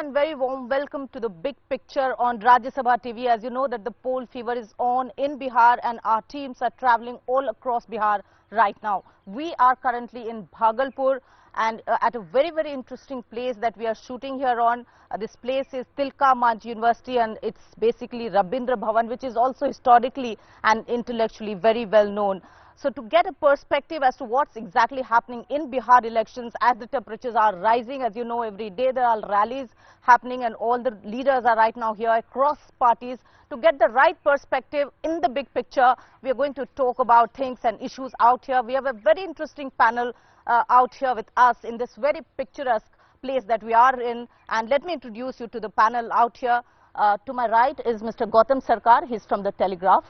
and very warm welcome to the big picture on Rajya Sabha TV. As you know that the poll fever is on in Bihar and our teams are traveling all across Bihar right now. We are currently in Bhagalpur and at a very interesting place that we are shooting here on. This place is Tilka Manch University and it's basically Rabindra Bhavan, which is also historically and intellectually very well known. So to get a perspective as to what's exactly happening in Bihar elections as the temperatures are rising, as you know, every day there are rallies happening and all the leaders are right now here across parties. To get the right perspective in the big picture, we are going to talk about things and issues out here. We have a very interesting panel out here with us in this very picturesque place that we are in. And let me introduce you to the panel out here. To my right is Mr. Gautam Sarkar. He's from the Telegraph.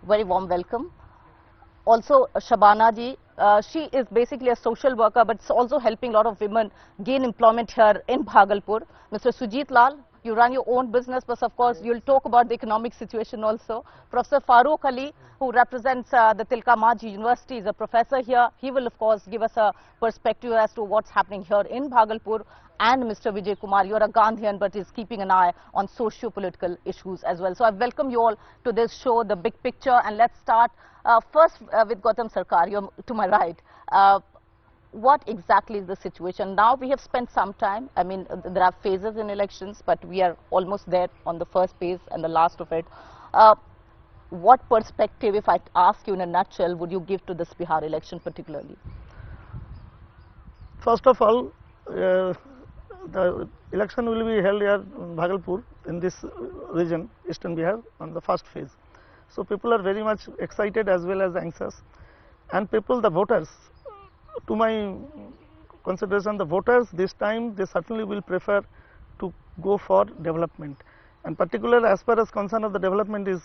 Very warm welcome. Also Shabana ji, she is basically a social worker but also helping a lot of women gain employment here in Bhagalpur. Mr. Sujeet Lal, you run your own business but of course you'll talk about the economic situation also. Professor Faruque, who represents the Tilka Manch University, is a professor here. He will of course give us a perspective as to what's happening here in Bhagalpur. And Mr. Vijay Kumar, you're a Gandhian but is keeping an eye on socio-political issues as well. So I welcome you all to this show, The Big Picture, and let's start first with Gautam Sarkar. You're to my right. What exactly is the situation? Now we have spent some time, I mean there are phases in elections but we are almost there on the first phase and the last of it. What perspective, if I ask you in a nutshell, would you give to this Bihar election particularly? First of all, the election will be held here in Bhagalpur in this region, Eastern Bihar, on the first phase. So people are very much excited as well as anxious. And people, the voters, to my consideration, the voters this time they certainly will prefer to go for development. And particularly as far as concern of the development is,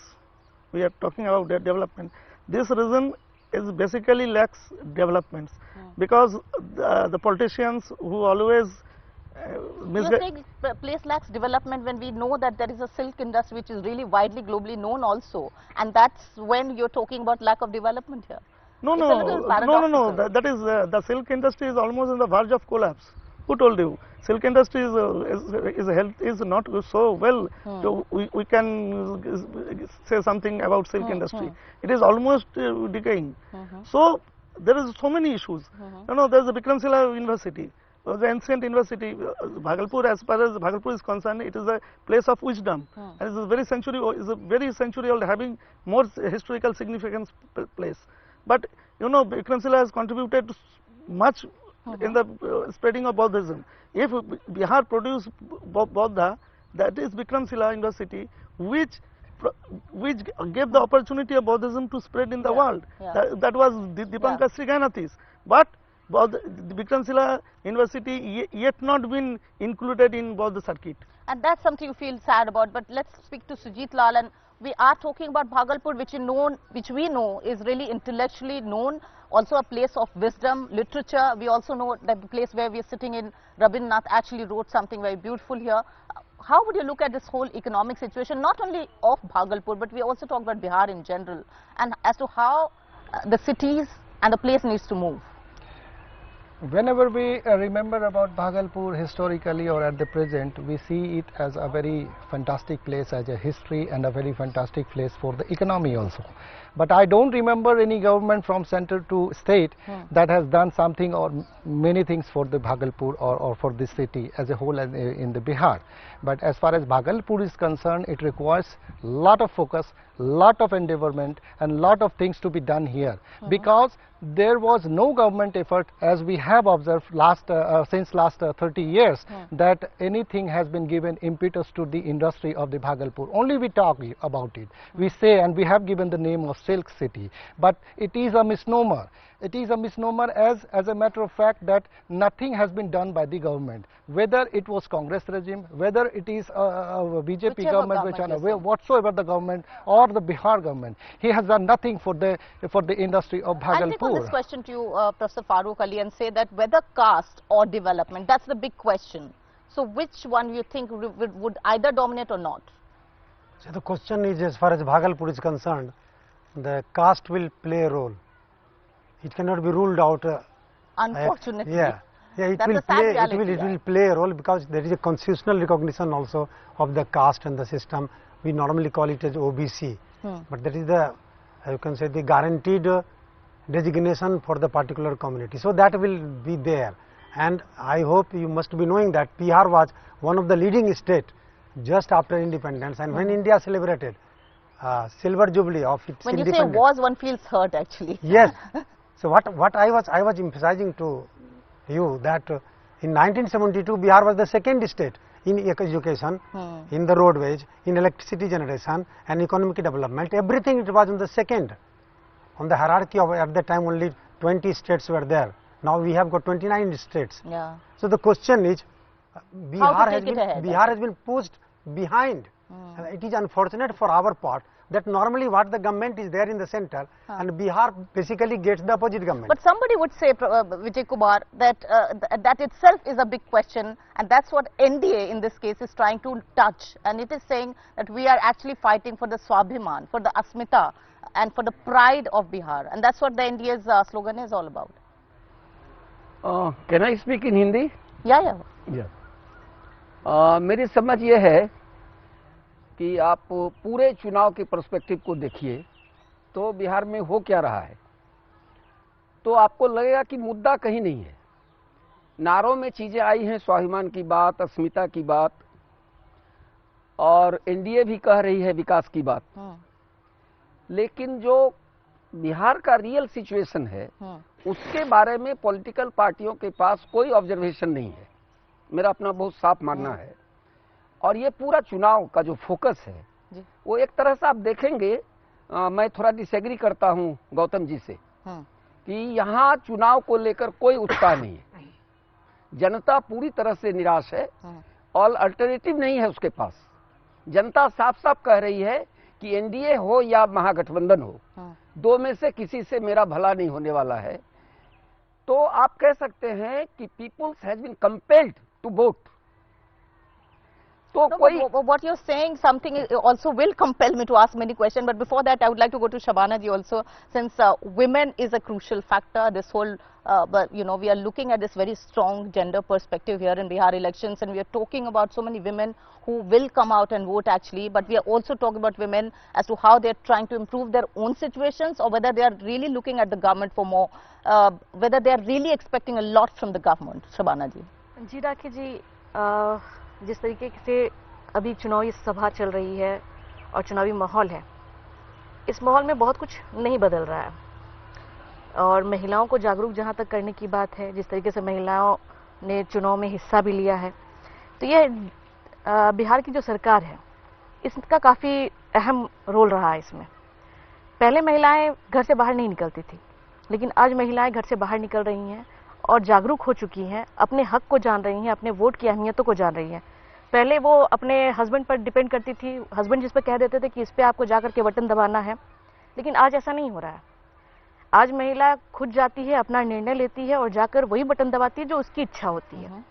we are talking about the development. This region is basically lacks developments because the politicians who always you're saying place lacks development when we know that there is a silk industry which is really widely globally known also, and that's when you're talking about lack of development here. No, that is the silk industry is almost on the verge of collapse. Who told you? Silk industry is not so well. So we can say something about silk industry. It is almost decaying. So there is so many issues. You know, there is a Bikramshila University. The ancient university, Bhagalpur, as far as Bhagalpur is concerned, it is a place of wisdom, and it is a very century old, having more historical significance place. But you know, Bikramshila has contributed much in the spreading of Buddhism. If Bihar produced Buddha, that is Bikramshila University, which gave the opportunity of Buddhism to spread in the world. That was Dipankar Sriganathis. But the Bikramshila University yet not been included in Buddha circuit. And that's something you feel sad about. But let's speak to Sujeet Lal, and we are talking about Bhagalpur, which we know is really intellectually known, also a place of wisdom, literature. We also know that the place where we are sitting in, Rabindranath actually wrote something very beautiful here. How would you look at this whole economic situation, not only of Bhagalpur, but we also talk about Bihar in general, and as to how the cities and the place needs to move? Whenever we remember about Bhagalpur historically or at the present, we see it as a very fantastic place as a history and a very fantastic place for the economy also. But I don't remember any government from center to state that has done something or many things for the Bhagalpur or for this city as a whole in the Bihar. But as far as Bhagalpur is concerned, it requires lot of focus, lot of endeavorment and lot of things to be done here, because there was no government effort, as we have observed since last 30 years, that anything has been given impetus to the industry of the Bhagalpur. Only we talk about it. We say, and we have given the name of Silk City, but it is a misnomer. It is a misnomer as a matter of fact that nothing has been done by the government, whether it was Congress regime, whether it is a BJP government, whatsoever the government or the Bihar government. He has done nothing for the industry of Bhagalpur. I'll take on this question to you, Professor Faruque, and say that whether caste or development, that's the big question. So which one you think would either dominate or not? So the question is, as far as Bhagalpur is concerned, the caste will play a role. It cannot be ruled out. Unfortunately. Yeah, That's a sad reality. It will play a role because there is a constitutional recognition also of the caste and the system. We normally call it as OBC, but that is the, you can say, the guaranteed designation for the particular community. So that will be there, and I hope you must be knowing that Bihar was one of the leading states just after independence, and when India celebrated silver jubilee of its When you independence. say was, one feels hurt actually. Yes. So what I was emphasizing to you that in 1972 Bihar was the second state in education, in the roadways, in electricity generation and economic development. Everything it was on the second. On the hierarchy of at that time only 20 states were there. Now we have got 29 states. Yeah. So the question is, Bihar has been pushed behind. And it is unfortunate for our part that normally what the government is there in the center and Bihar basically gets the opposite government. But somebody would say, Vijay Kumar, that that itself is a big question, and that's what NDA in this case is trying to touch, and it is saying that we are actually fighting for the Swabhiman, for the Asmita and for the pride of Bihar, and that's what the NDA's slogan is all about. Can I speak in Hindi? Yeah. मेरी समझ ये है कि आप पूरे चुनाव के perspective को देखिए तो बिहार में हो क्या रहा है, तो आपको लगेगा कि मुद्दा कहीं नहीं है। नारों में चीजें आई हैं, स्वाभिमान की बात, अस्मिता की बात, और एनडीए भी कह रही है विकास की बात, लेकिन जो बिहार का रियल सिचुएशन है उसके बारे में पॉलिटिकल पार्टियों के पास कोई ऑब्जर्वेशन नहीं है, मेरा अपना बहुत साफ मानना है। और ये पूरा चुनाव का जो फोकस है वो एक तरह से आप देखेंगे, मैं थोड़ा डिसएग्री करता हूं गौतम जी से कि यहाँ चुनाव को लेकर कोई उत्साह नहीं है, जनता पूरी तरह से निराश है और अल्टरनेटिव नहीं है उसके पास। जनता साफ साफ कह रही है कि एनडीए हो या महागठबंधन हो, दो में से किसी से मेरा भला नहीं होने वाला है। तो आप कह सकते हैं कि peoples has been compelled to vote. No, what you're saying, something also will compel me to ask many questions, but before that I would like to go to Shabana ji also, since women is a crucial factor. This whole, but you know, we are looking at this very strong gender perspective here in Bihar elections, and we are talking about so many women who will come out and vote actually, but we are also talking about women as to how they are trying to improve their own situations, or whether they are really looking at the government for more, whether they are really expecting a lot from the government. Shabana ji. जी राखी जी, जिस तरीके से अभी चुनावी सभा चल रही है और चुनावी माहौल है, इस माहौल में बहुत कुछ नहीं बदल रहा है, और महिलाओं को जागरूक जहां तक करने की बात है, जिस तरीके से महिलाओं ने चुनाव में हिस्सा भी लिया है, तो ये बिहार की जो सरकार है इसका काफ़ी अहम रोल रहा है इसमें। पहले महिलाएं घर से बाहर नहीं निकलती थी, लेकिन आज महिलाएं घर से बाहर निकल रही हैं और जागरूक हो चुकी हैं, अपने हक को जान रही हैं, अपने वोट की अहमियतों को जान रही हैं। पहले वो अपने हस्बैंड पर डिपेंड करती थी, हस्बैंड जिस पर कह देते थे कि इस पे आपको जाकर के बटन दबाना है, लेकिन आज ऐसा नहीं हो रहा है। आज महिला खुद जाती है, अपना निर्णय लेती है और जाकर वही बटन दबाती है जो उसकी इच्छा होती है,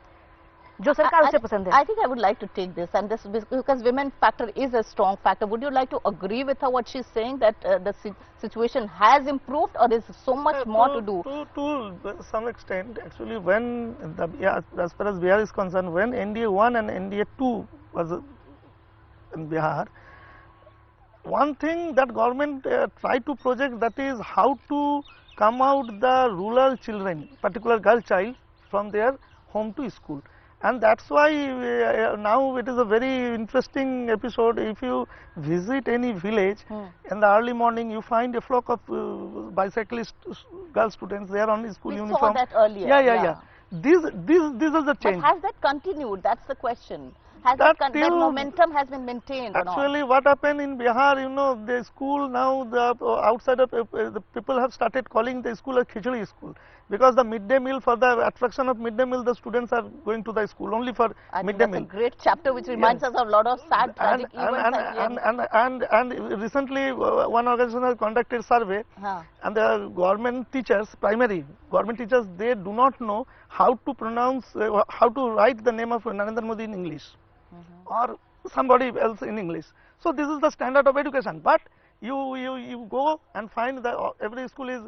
जो सरकार उसे पसंद है। I think I would like to take this, and this because women factor is a strong factor. Would you like to agree with her what she's saying, that the situation has improved, or is so much more to do? To some extent, actually, when as far as Bihar is concerned, when NDA 1 and NDA 2 was in Bihar, one thing that government tried to project, that is how to come out the rural children, particular girl child, from their home to school. And that's why now it is a very interesting episode. If you visit any village in the early morning, you find a flock of bicyclist girl students. They are on school uniform. We saw that earlier. Yeah. This is the change. But has that continued? That's the question. Has that momentum has been maintained? Actually, what happened in Bihar, you know, the school now, the outside of the people have started calling the school a khichdi school, because the midday meal, for the attraction of midday meal, the students are going to the school only for midday meal. That's a great chapter which reminds us of a lot of sad, tragic events. And recently, one organization has conducted survey, and the government teachers, primary government teachers, they do not know how to pronounce, how to write the name of Narendra Modi in English. Or somebody else in English. So this is the standard of education. But you go and find that every school is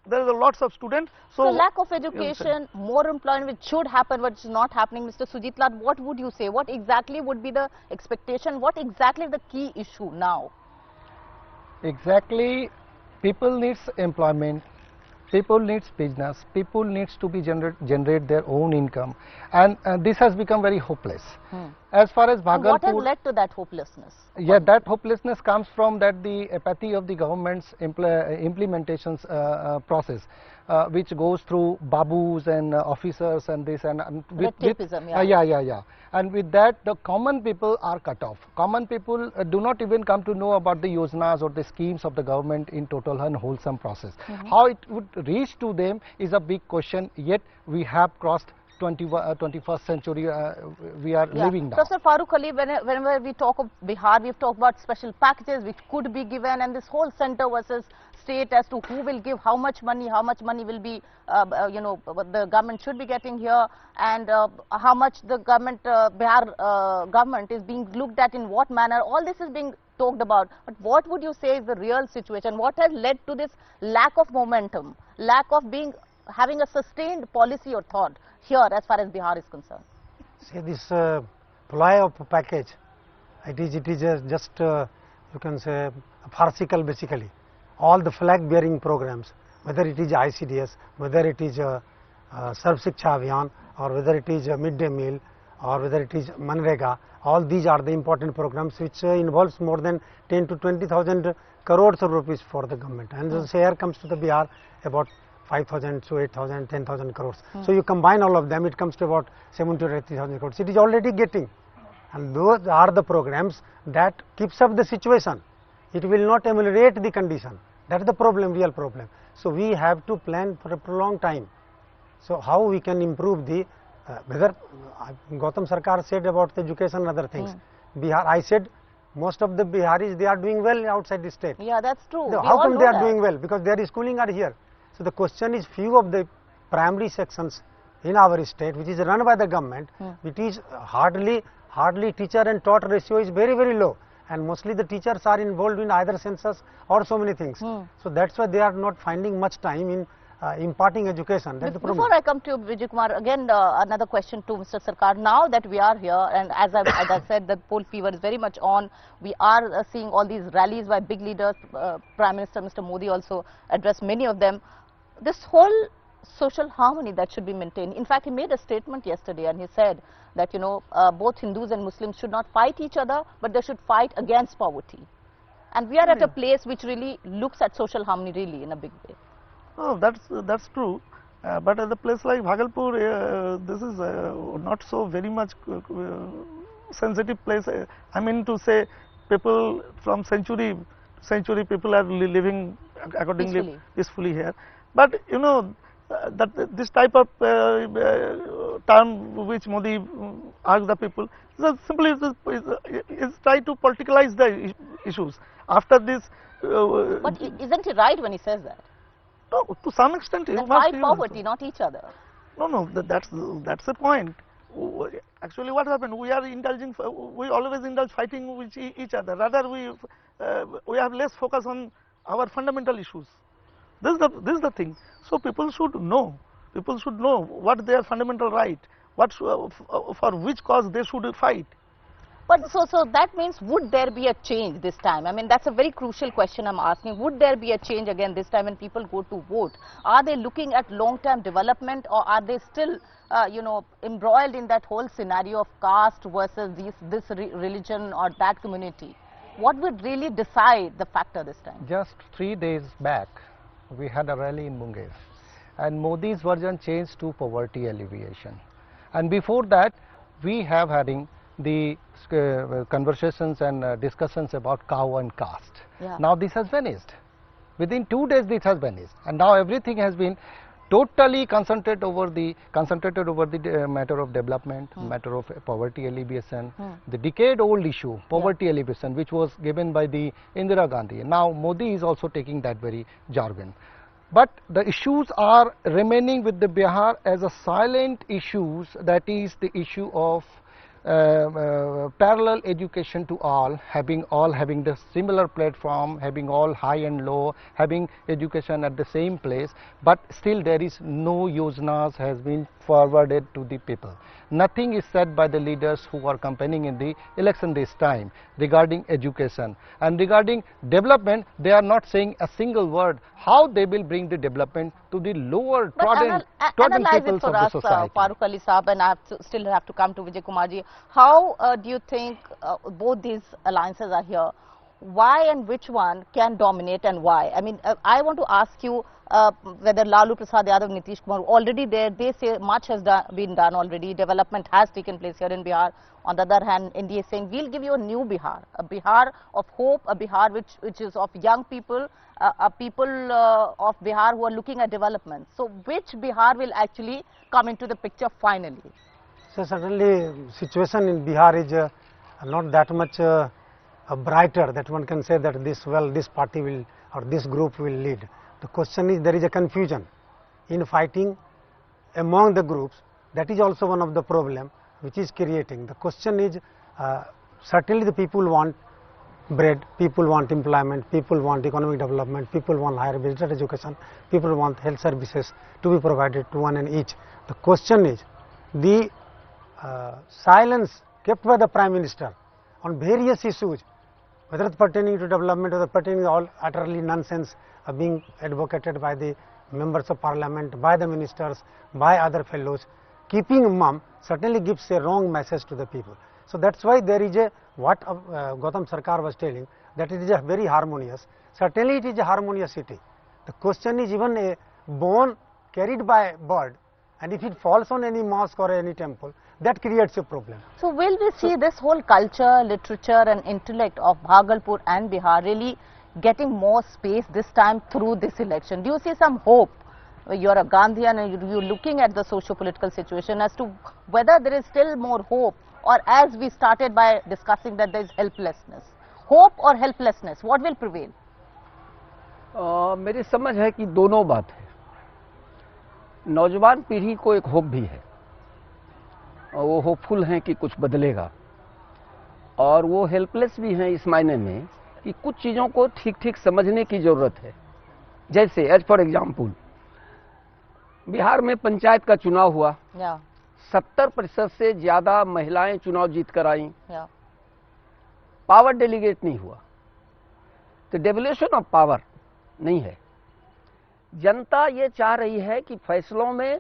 there is a lots of students. So lack of education, more employment which should happen but it's not happening. Mr. Sujeet Lad, what would you say? What exactly would be the expectation? What exactly is the key issue now? Exactly, people needs employment, people needs business, people needs to be generate their own income, and this has become very hopeless. As far as Bhagalpur, what has led to that hopelessness? Yeah, that hopelessness comes from that the apathy of the government's implementations process, which goes through babus and officers and this and and with that the common people are cut off. Common people do not even come to know about the yojanas or the schemes of the government in total and wholesome process. How it would reach to them is a big question, yet we have crossed 21st century we are living now. Professor Faruque, whenever we talk of Bihar, we've talked about special packages which could be given, and this whole center versus state as to who will give how much money will be, you know, the government should be getting here, and how much the government, Bihar government is being looked at in what manner. All this is being talked about. But what would you say is the real situation? What has led to this lack of momentum, lack of having a sustained policy or thought here as far as Bihar is concerned? See, this PLI package, it is just you can say farcical basically. All the flag bearing programs, whether it is ICDS, whether it is Sarv Shiksha Abhiyan, or whether it is midday meal, or whether it is Manrega, all these are the important programs which involves more than 10 to 20,000 crores of rupees for the government, and the share comes to the Bihar about 5,000 to 8,000, 10,000 crores. So you combine all of them, it comes to about 70 to 80,000 crores. It is already getting, and those are the programs that keeps up the situation. It will not ameliorate the condition. That is the problem, real problem. So we have to plan for a prolonged time. So how we can improve the whether Gautam Sarkar said about the education and other things. Bihar, I said most of the Biharis, they are doing well outside the state. Yeah, that's true. So how come they are doing well? Because their schooling are here. So the question is, few of the primary sections in our state which is run by the government, it is hardly teacher and taught ratio is very, very low, and mostly the teachers are involved in either census or so many things. So that's why they are not finding much time in imparting education. That's the problem. Before I come to Vijay Kumar, again another question to Mr. Sarkar. Now that we are here, and as I said, the poll fever is very much on. We are seeing all these rallies by big leaders. Prime Minister Mr. Modi also addressed many of them. This whole social harmony that should be maintained. In fact, he made a statement yesterday, and he said that, you know, both Hindus and Muslims should not fight each other, but they should fight against poverty. And we are at a place which really looks at social harmony really in a big way. Oh, that's true. But at a place like Bhagalpur, this is not so very much sensitive place. I mean to say, people from century people are living accordingly peacefully here. But you know that this type of term which Modi asked the people simply is try to politicalize the issues. After this, but isn't he right when he says that? No, to some extent. Then fight poverty, not each other. No, that's the point. Actually, what happened? We are indulging. We always indulge fighting with each other. Rather, we have less focus on our fundamental issues. This is the thing. So people should know. People should know what their fundamental right. For which cause they should fight. But so that means, would there be a change this time? I mean, that's a very crucial question I'm asking. Would there be a change again this time when people go to vote? Are they looking at long-term development, or are they still, you know, embroiled in that whole scenario of caste versus this religion or that community? What would really decide the factor this time? Just 3 days back, we had a rally in Munger, and Modi's version changed to poverty alleviation. And before that, we have having the conversations and discussions about cow and caste. Now this has vanished. Within 2 days this has vanished, and now everything has been totally concentrated over the matter of development, matter of poverty alleviation, the decade-old issue, poverty alleviation, which was given by the Indira Gandhi. Now Modi is also taking that very jargon. But the issues are remaining with the Bihar as a silent issues, that is the issue of parallel education to all having the similar platform, having all high and low, having education at the same place, but still there is no yojanas has been forwarded to the people. Nothing is said by the leaders who are campaigning in the election this time regarding education, and regarding development they are not saying a single word how they will bring the development to the lower trodden peoples of the society. Faruque Ali Saab, and I still have to come to Vijay Kumar ji. How do you think both these alliances are here? Why and which one can dominate and why? I mean, I want to ask you whether Lalu Prasad Yadav, Nitish Kumar already there. They say much has been done already. Development has taken place here in Bihar. On the other hand, India is saying we'll give you a new Bihar, a Bihar of hope, a Bihar which is of young people, people of Bihar who are looking at development. So, which Bihar will actually come into the picture finally? So certainly, situation in Bihar is not that much brighter that one can say that this party will or this group will lead. The question is there is a confusion in fighting among the groups. That is also one of the problem which is creating. The question is certainly the people want bread, people want employment, people want economic development, people want higher basic education, people want health services to be provided to one and each. The question is the silence kept by the Prime Minister on various issues, whether pertaining to development or pertaining to all utterly nonsense being advocated by the members of parliament, by the ministers, by other fellows, keeping mum certainly gives a wrong message to the people. So that's why there is a what Gautam Sarkar was telling, that it is a very harmonious. Certainly it is a harmonious city. The question is even a bone carried by a bird, and if it falls on any mosque or any temple, that creates a problem. So will we see this whole culture, literature and intellect of Bhagalpur and Bihar really getting more space this time through this election? Do you see some hope? You are a Gandhian and you are looking at the socio-political situation as to whether there is still more hope, or as we started by discussing that there is helplessness. Hope or helplessness, what will prevail? मेरी समझ है कि दोनों बात है. नौजवान पीढ़ी को एक होप भी है, और वो होपफुल हैं कि कुछ बदलेगा, और वो हेल्पलेस भी हैं इस मायने में कि कुछ चीज़ों को ठीक-ठीक समझने की ज़रूरत है. जैसे एज फॉर एग्जाम्पल बिहार में पंचायत का चुनाव हुआ, 70% से ज़्यादा महिलाएं चुनाव जीत कर आईं, पावर डेलीगेट नहीं हुआ, तो डेवल्यूशन ऑफ पावर नहीं है. जनता ये चाह रही है कि फैसलों में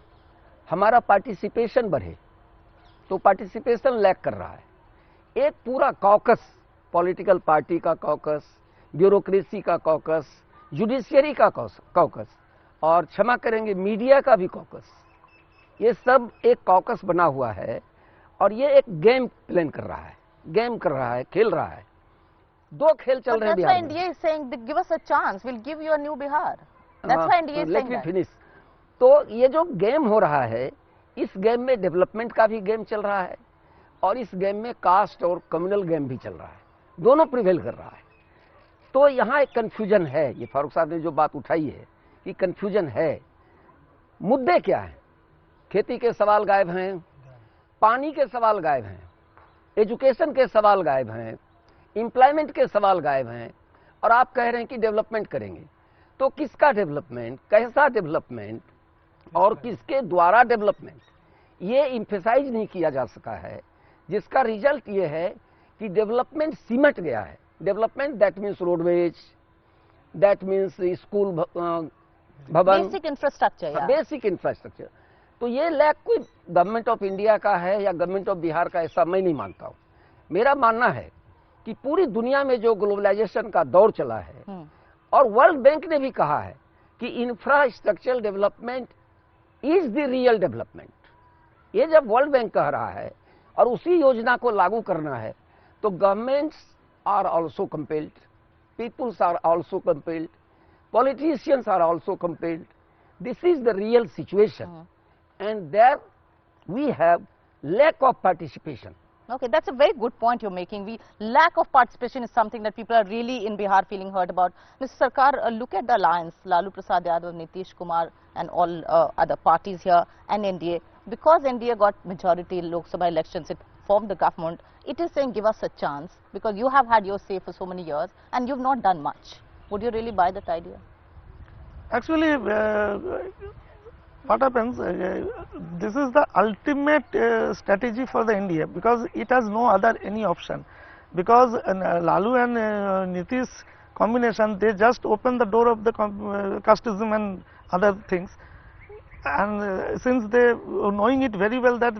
हमारा पार्टिसिपेशन बढ़े, तो पार्टिसिपेशन लैक कर रहा है. एक पूरा कॉकस, पॉलिटिकल पार्टी का कॉकस, ब्यूरोक्रेसी का कॉकस, जुडिशियरी का कॉकस, और क्षमा करेंगे मीडिया का भी कॉकस, ये सब एक कॉकस बना हुआ है, और ये एक गेम प्लान कर रहा है, खेल रहा है. दो खेल चल रहे हैं बिहार में. India is saying, give us a chance, we'll give you a new Bihar. That's why India is saying that. Finish. तो ये जो गेम हो रहा है, इस गेम में डेवलपमेंट का भी गेम चल रहा है, और इस गेम में कास्ट और कम्युनल गेम भी चल रहा है. दोनों प्रिवेल कर रहा है. तो यहाँ एक कंफ्यूजन है. ये फारूक साहब ने जो बात उठाई है कि कंफ्यूजन है. मुद्दे क्या हैं? खेती के सवाल गायब हैं, पानी के सवाल गायब हैं, एजुकेशन के सवाल गायब हैं, एम्प्लॉयमेंट के सवाल गायब हैं, और आप कह रहे हैं कि डेवलपमेंट करेंगे. तो किसका डेवलपमेंट, कैसा डेवलपमेंट और किसके द्वारा डेवलपमेंट, ये इम्फेसाइज नहीं किया जा सका है, जिसका रिजल्ट ये है कि डेवलपमेंट सिमट गया है. Development that means roadways, that means school भवन, बेसिक इंफ्रास्ट्रक्चर. Basic infrastructure. तो ये लैक कोई गवर्नमेंट ऑफ इंडिया का है या गवर्नमेंट ऑफ बिहार का, ऐसा मैं नहीं मानता हूँ. मेरा मानना है कि पूरी दुनिया में जो ग्लोबलाइजेशन का दौर चला है, और वर्ल्ड बैंक ने भी कहा है कि infrastructural development is the real development. ये जब वर्ल्ड बैंक कह रहा है और उसी योजना को लागू करना है, तो governments are also compelled, peoples are also compelled, politicians are also compelled. This is the real situation, and there we have lack of participation. Okay, that's a very good point you're making. Lack of participation is something that people are really in Bihar feeling hurt about. Mr. Sarkar, look at the alliance, Lalu Prasad Yadav, Nitish Kumar and all other parties here and NDA. Because NDA got majority in Lok Sabha elections, it formed the government, it is saying give us a chance because you have had your say for so many years and you've not done much. Would you really buy that idea? Actually, what happens, this is the ultimate strategy for the India because it has no other any option. Because Lalu and Nitish combination, they just open the door of the casteism and other things. And since they knowing it very well that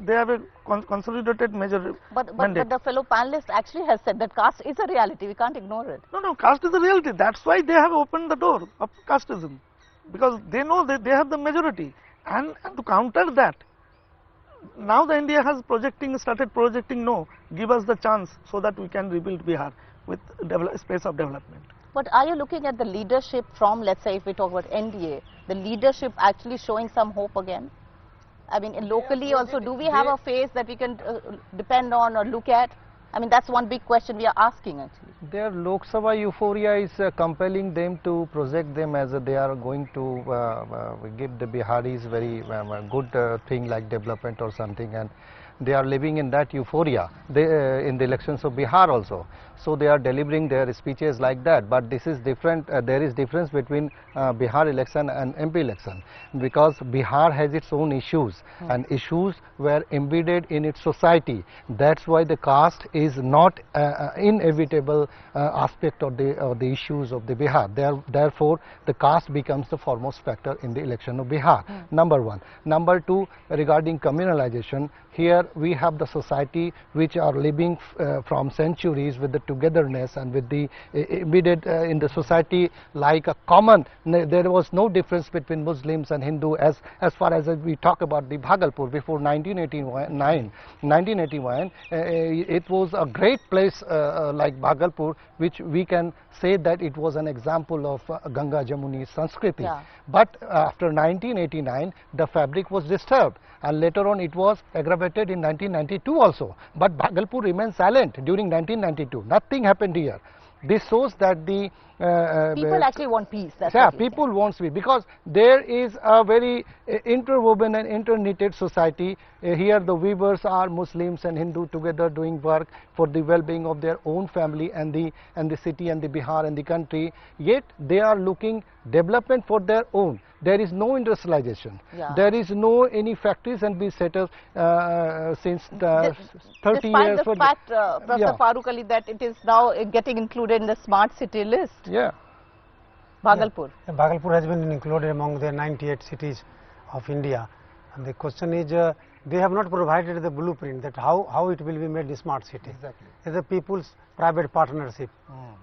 they have a consolidated major mandate. But the fellow panelist actually has said that caste is a reality, we can't ignore it. No, caste is a reality. That's why they have opened the door of casteism, because they know that they have the majority. And to counter that, now the India has started projecting, no, give us the chance so that we can rebuild Bihar with space of development. But are you looking at the leadership from, let's say, if we talk about NDA, the leadership actually showing some hope again? I mean, locally also, do we have a face that we can depend on or look at? I mean, that's one big question we are asking actually. Their Lok Sabha euphoria is compelling them to project them as they are going to give the Biharis very good thing like development or something, and they are living in that euphoria in the elections of Bihar also. So they are delivering their speeches like that. But this is different. There is difference between Bihar election and MP election, because Bihar has its own issues and issues were embedded in its society. That's why the caste is not inevitable aspect of the issues of the Bihar. Therefore, the caste becomes the foremost factor in the election of Bihar. Number one. Number two, regarding communalization, here we have the society which are living from centuries with the togetherness and with the embedded in the society like a common. There was no difference between Muslims and Hindu as far as we talk about the Bhagalpur before 1981. It was a great place like Bhagalpur, which we can say that it was an example of Ganga Jamuni Sanskriti. Yeah. But after 1989, the fabric was disturbed, and later on it was aggravated in 1992 also. But Bhagalpur remained silent during 1992. Nothing happened here. This shows that the people actually want peace. That's people want peace, because there is a very interwoven and interknitted society. Here the weavers are Muslims and Hindu together doing work for the well-being of their own family and the city and the Bihar and the country. Yet they are looking development for their own. There is no industrialization. Yeah. There is no any factories and be set up since 30 years. Despite the fact, Professor Faruque, that it is now getting included in the smart city list. Yeah. Bhagalpur. Yeah. Bhagalpur has been included among the 98 cities of India. And the question is, they have not provided the blueprint that how it will be made a smart city. Exactly. It's a people's private partnership.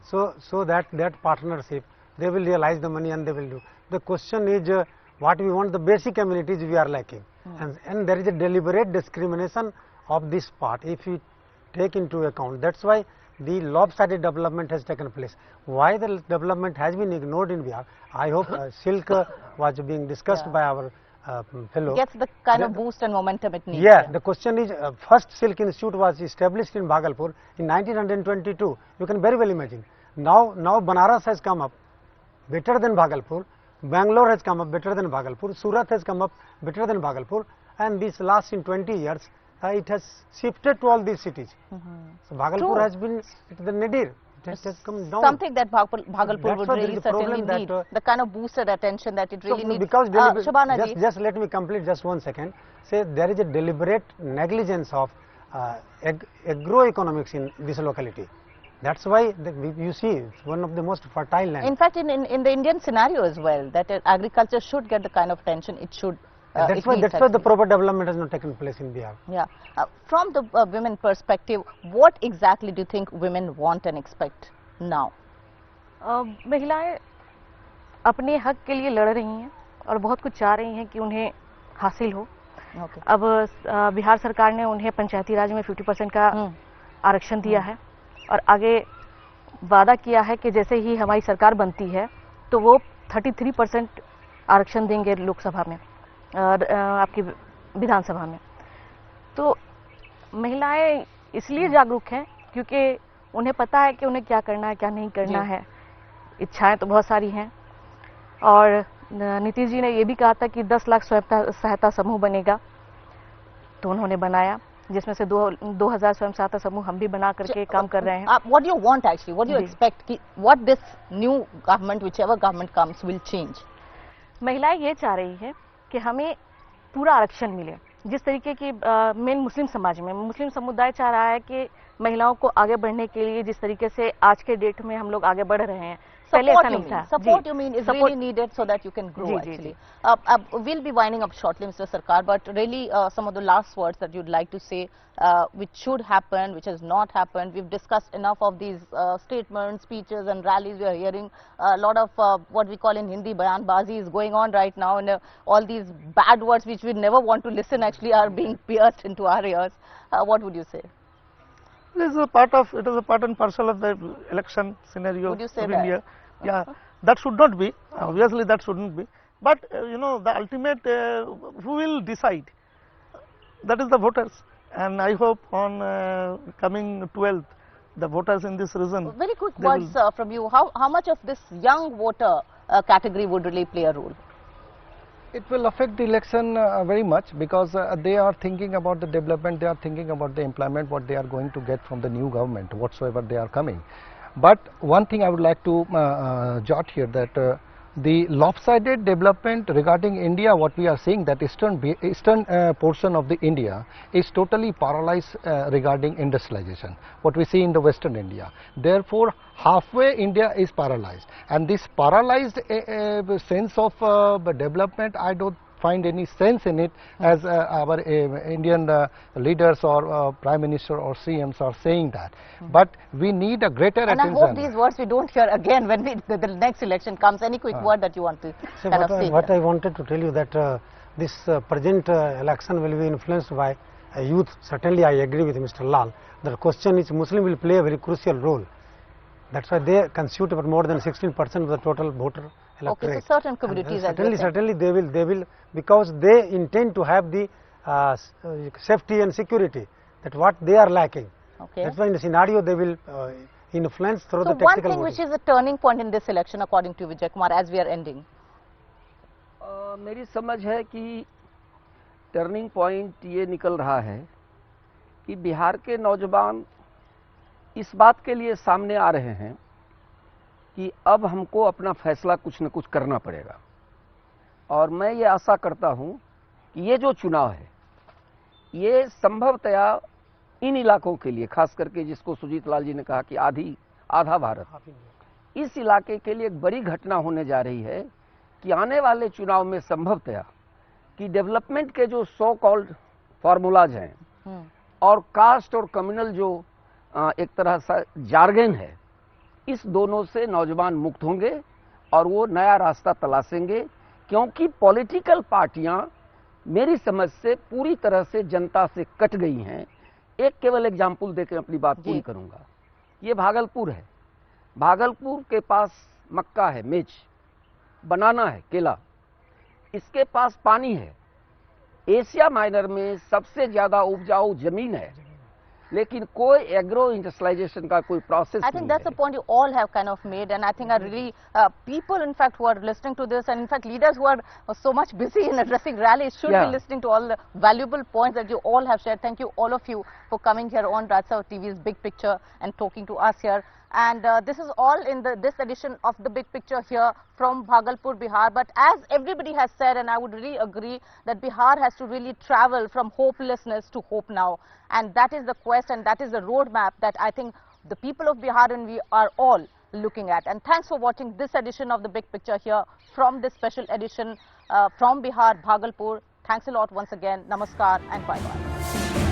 So that partnership, they will realize the money and they will do. The question is, what we want, the basic amenities we are lacking. And there is a deliberate discrimination of this part if we take into account. That's why the lopsided development has taken place. Why the development has been ignored in Bihar? I hope silk was being discussed by our fellow. Gets the kind of boost and momentum it needs. Yeah, the question is, first Silk Institute was established in Bhagalpur in 1922. You can very well imagine. Now Banaras has come up better than Bhagalpur. Bangalore has come up better than Bhagalpur. Surat has come up better than Bhagalpur. And this last in 20 years, it has shifted to all these cities. So Bhagalpur has been the nadir. It has come down. Something that Bhagalpur would really certainly need. The kind of boosted attention that it really needs. Because Shabana, just let me complete just 1 second. Say there is a deliberate negligence of agroeconomics in this locality. That's why you see it's one of the most fertile lands. In fact, in the Indian scenario as well, that agriculture should get the kind of attention it should. That's why the proper development has not taken place in Bihar. Yeah. From the women perspective, what exactly do you think women want and expect now? महिलाएं अपने हक के लिए लड़ रही हैं और बहुत कुछ चाह रही हैं कि उन्हें हासिल हो. अब बिहार सरकार ने उन्हें पंचायती राज में 50% का आरक्षण दिया है और आगे वादा किया है कि जैसे ही हमारी सरकार बनती है तो वो 33% आरक्षण देंगे लोकसभा में, आपकी विधानसभा में. तो महिलाएं इसलिए जागरूक हैं क्योंकि उन्हें पता है कि उन्हें क्या करना है क्या नहीं करना है. इच्छाएं तो बहुत सारी हैं और नीतीश जी ने ये भी कहा था कि 10 लाख स्वयं सहायता समूह बनेगा, तो उन्होंने बनाया. जिसमें से 2000 स्वयं सहायता समूह हम भी बना करके काम कर रहे हैं. What do you want actually? What do you expect? What this new government, whichever government comes, will change? महिलाएं ये चाह रही है कि हमें पूरा आरक्षण मिले. जिस तरीके की मेन मुस्लिम समाज में मुस्लिम समुदाय चाह रहा है कि महिलाओं को आगे बढ़ने के लिए जिस तरीके से आज के डेट में हम लोग आगे बढ़ रहे हैं, पहले ऐसा नहीं था. Support you mean is really needed so that you can grow actually. We'll be winding up shortly, Mr. Sarkar, but really some of the last words that you'd like to say, which should happen, which has not happened. We've discussed enough of these statements, speeches and rallies. We are hearing a lot of what we call in Hindi bayanbazi is going on right now, and all these bad words which we never want to listen actually are being pierced into our ears. What would you say? It is a part and parcel of the election scenario Would you say of that? India. Yeah, that should not be. Obviously, that shouldn't be. But you know, the ultimate who will decide? That is the voters. And I hope on coming 12th, the voters in this region. Very quick words from you. How much of this young voter category would really play a role? It will affect the election very much, because they are thinking about the development, they are thinking about the employment, what they are going to get from the new government, whatsoever they are coming. But one thing I would like to jot here, that the lopsided development regarding India, what we are seeing, that eastern portion of the India is totally paralyzed regarding industrialization, what we see in the western India. Therefore, halfway India is paralyzed, and this paralyzed sense of development, I don't find any sense in it, as our Indian leaders or Prime Minister or CMs are saying that. But we need a greater attention. And I hope these words we don't hear again when the next election comes. Any quick word that you want to say? What I wanted to tell you, that this present election will be influenced by youth. Certainly I agree with Mr. Lal. The question is, Muslim will play a very crucial role. That's why they constitute about more than 16% of the total voter electorate. Okay, so certain communities. Certainly they will, because they intend to have the safety and security, that what they are lacking. Okay. That's why in the scenario they will influence through the So tactical one thing voting. which is a turning point in this election according to Vijay Kumar, as we are ending. मेरी समझ है कि turning point ये निकल रहा है कि बिहार के नौजवान इस बात के लिए सामने आ रहे हैं कि अब हमको अपना फैसला कुछ न कुछ करना पड़ेगा, और मैं ये आशा करता हूं कि ये जो चुनाव है ये संभवतया इन इलाकों के लिए, खास करके जिसको सुजीत लाल जी ने कहा कि आधा भारत, इस इलाके के लिए एक बड़ी घटना होने जा रही है कि आने वाले चुनाव में संभवतया कि डेवलपमेंट के जो सो कॉल्ड फार्मूलाज हैं और कास्ट और कम्युनल जो एक तरह सा जार्गन है, इस दोनों से नौजवान मुक्त होंगे और वो नया रास्ता तलाशेंगे, क्योंकि पॉलिटिकल पार्टियां मेरी समझ से पूरी तरह से जनता से कट गई हैं. एक केवल एग्जाम्पल देकर अपनी बात पूरी करूंगा. ये भागलपुर है. भागलपुर के पास मक्का है, मिर्च, बनाना है, केला. इसके पास पानी है. एशिया माइनर में सबसे ज्यादा उपजाऊ जमीन है, लेकिन कोई एग्रो इंडस्ट्रियलाइजेशन का कोई process I think that's the point you all have kind of made, and I think are really people in fact who are listening to this, and in fact leaders who are so much busy in addressing rallies should be listening to all the valuable points that you all have shared. Thank you all of you for coming here on Rajya TV's Big Picture and talking to us here. And this is all in this edition of the Big Picture here from Bhagalpur, Bihar. But as everybody has said, and I would really agree, that Bihar has to really travel from hopelessness to hope now. And that is the quest, and that is the roadmap that I think the people of Bihar and we are all looking at. And thanks for watching this edition of the Big Picture here from this special edition from Bihar, Bhagalpur. Thanks a lot once again. Namaskar and bye-bye.